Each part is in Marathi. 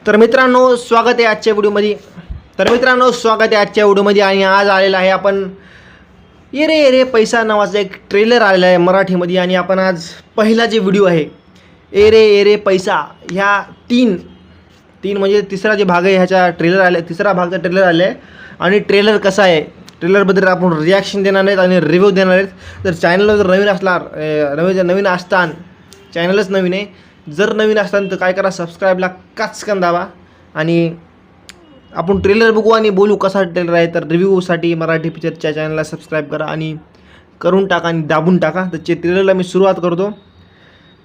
तर मित्रांनो स्वागत आहे आजच्या व्हिडिओमध्ये आणि आज आलेला आहे आपण ये रे पैसा नावाचा एक ट्रेलर आलेला आहे मराठीमध्ये आणि आपण आज पहिला जे व्हिडिओ आहे ये रे पैसा ह्या तीन म्हणजे तिसरा जे भाग आहे ह्याचा ट्रेलर आला तिसरा भागचा ट्रेलर आला आहे आणि ट्रेलर कसा आहे ट्रेलरबद्दल आपण रिॲक्शन देणार आहेत आणि रिव्ह्यू देणार आहेत। तर चॅनलला जर नवीन असतान चॅनलच नवीन आहे, जर नवीन असताना तर काय करा सबस्क्राईबला काचकन दाबा आणि आपण ट्रेलर बघू आणि बोलू कसा ट्रेलर आहे। तर रिव्ह्यूसाठी मराठी पिक्चरच्या चॅनलला सबस्क्राईब करा आणि करून टाका आणि दाबून टाका। तर ट्रेलरला मी सुरुवात करतो।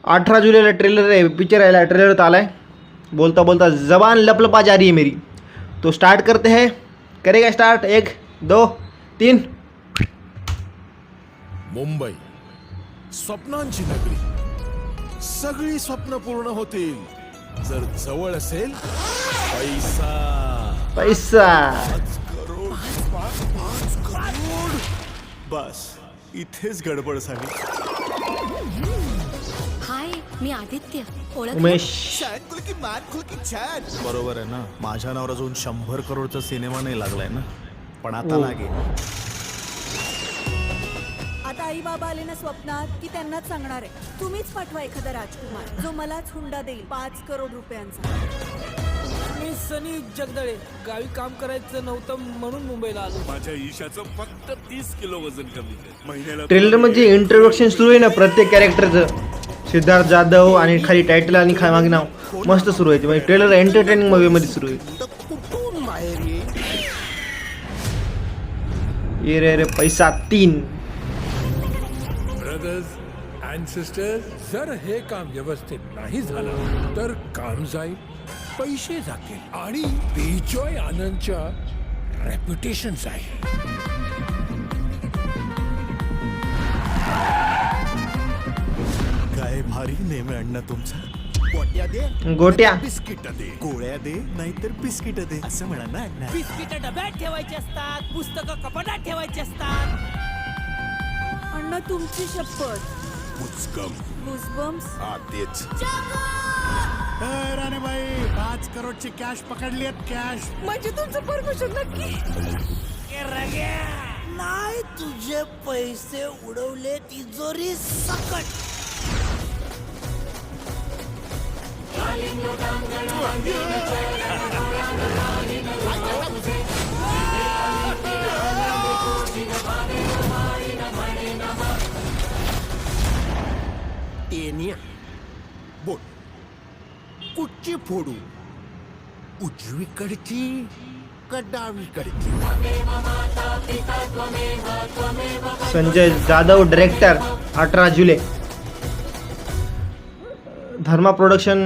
18 जुलैला ट्रेलर आहे पिक्चर आहे ट्रेलर तर आला आहे। बोलता बोलता जबान लपलपा जा रही है मेरी, तो स्टार्ट करते हैं। करेगा स्टार्ट 1 2 3। मुंबई स्वप्नांची नगरी, सगळी स्वप्न पूर्ण होतील जर जवळ असेल पैसा। पैसा 5 करोड बस इथेच गडबड झाली। हाय, मी आदित्य, ओळख? उमेश बरोबर आहे ना, माझ्या नावावर अजून 100 करोडचा सिनेमा नाही लागलाय ना, पण आता लागेल। आता आई बाबा आले ना स्वप्नात की त्यांनाच सांगणार आहे तुम्हीच पाठवा एखादा राजकुमार जो मलाच हुंडा देईल 5 करोड रुपयांचा। मी सनी जगदळे, गावी काम करायचं नव्हतं म्हणून मुंबईला आलो। माझ्या ईशाचं फक्त 30 किलो वजन कमी महिन्याला। ट्रेलर म्हणजे इंट्रोडक्शन सुरू आहे ना प्रत्येक कॅरेक्टरचं, सिद्धार्थ जाधव आणि खाली टायटल आणि खाली मागे नाव मस्त सुरू आहे। म्हणजे ट्रेलर एंटरटेनिंग मध्ये सुरू आहे। ये रे पैसा 3। ब्रदर्स अँड सिस्टर्स, जर हे काम व्यवस्थित नाही झालं तर काम जाईल, पैसे जातील आणि बिजॉय आनंदच्या रेप्युटेशन जाईल। काय भारी नेम आहे अण्णा तुमचा। गोट्या बिस्किट दे, गोळ्या दे, नाहीतर बिस्किट दे असं म्हणा ना अण्णा। बिस्किट डब्यात ठेवायचे असतात, पुस्तकं कपाटात ठेवायचे असतात। अण्णा तुमची शपथ। गुजबम्स तेच राणेबाई 5 करोडची कॅश पकडली आहेत, कॅश। म्हणजे तुमचं परमिशन नक्की? नाही, तुझे पैसे उडवले तिजोरी सकट। टेनिया बोल, कुठची फोडू, उजवीकडची का डावीकडची? संजय जाधव डायरेक्टर 18 जुलै। धर्मा प्रोडक्शन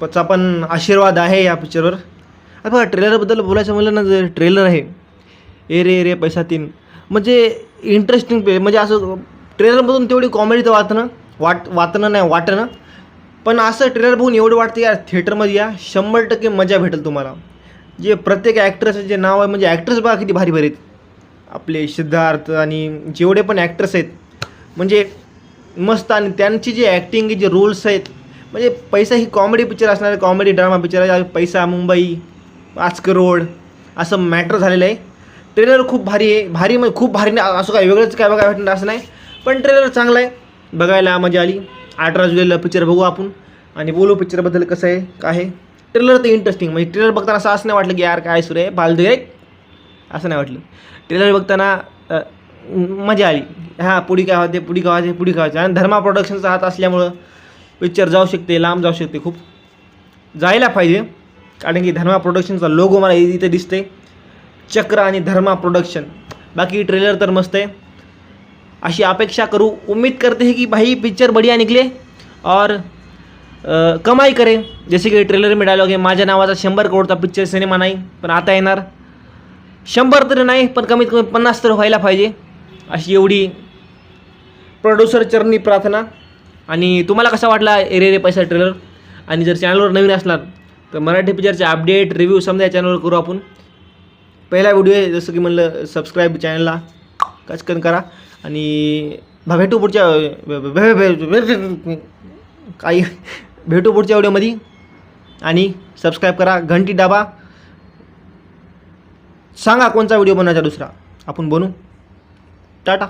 चा पण आशीर्वाद आहे या पिक्चरवर। आता बघा ट्रेलरबद्दल बोलायचं म्हणलं ना, जर ट्रेलर आहे ए रे पैसा 3 म्हणजे इंटरेस्टिंग म्हणजे असं ट्रेलरमधून तेवढी कॉमेडी तर वाटणं पण असं ट्रेलर बघून एवढं वाटतं यार थिएटरमध्ये या 100% मजा भेटेल तुम्हाला। जे प्रत्येक ॲक्ट्रेसचं जे नाव आहे म्हणजे ॲक्ट्रेस बघा किती भारी भारी आहेत आपले सिद्धार्थ आणि जेवढे पण ॲक्ट्रेस आहेत म्हणजे मस्त, आणि त्यांची जी ॲक्टिंग जे रोल्स आहेत म्हणजे पैसा ही कॉमेडी पिक्चर असणार आहे, कॉमेडी ड्रामा पिक्चर आहे। पैसा मुंबई 5 करोड असं मॅटर झालेलं आहे। ट्रेलर खूप भारी आहे, म्हणजे खूप भारी नाही असं काय वेगळंच काय बघायला भेटणार असं नाही, पण ट्रेलर चांगला आहे, बघायला मजा आली। 18 जुलैला पिक्चर बघू आपण आणि बोलू पिक्चरबद्दल कसं आहे काय आहे। ट्रेलर तर इंटरेस्टिंग म्हणजे ट्रेलर बघताना असं नाही वाटलं की यार काय सुरू आहे फालतू आहे असं नाही वाटलं। ट्रेलर बघताना मजा आली। हां पुढे काय व्हायचे आणि धर्मा प्रोडक्शनचा हात असल्यामुळं पिक्चर जाऊ शकते, लांब जाऊ शकते, खूप जायला पाहिजे। कारण की धर्मा प्रोडक्शनचा लोगो मला इथे दिसते, चक्र आणि धर्मा प्रोडक्शन। बाकी ट्रेलर तर मस्त आहे, अशी अपेक्षा करू। उम्मीद करते हैं कि भाई पिक्चर बढ़िया निकले और कमाई करे। जैसे की ट्रेलर में डायलॉग आहे माझ्या नावाचा 100 करोडचा पिक्चर सिनेमा नाही पण आता येणार, 100 तरी नाही पण कमीत कमी 50 तर व्हायला पाहिजे, अशी एवढी प्रोड्युसर चरणी प्रार्थना। आणि तुम्हाला कसा वाटला रे पैसा ट्रेलर? आणि जर चॅनलवर नवीन असणार तर मराठी पिक्चरचे अपडेट रिव्ह्यू समजा या चॅनलवर करू आपण। पहिला व्हिडिओ आहे जसं की म्हणलं सबस्क्राईब चॅनलला कचकन करा आणि भेटू पुढच्या काही भेटू पुढच्या व्हिडिओमध्ये। आणि सबस्क्राईब करा, घंटी दाबा. सांगा कोणता व्हिडिओ बनवायचा दुसरा, आपण बनवू. टाटा.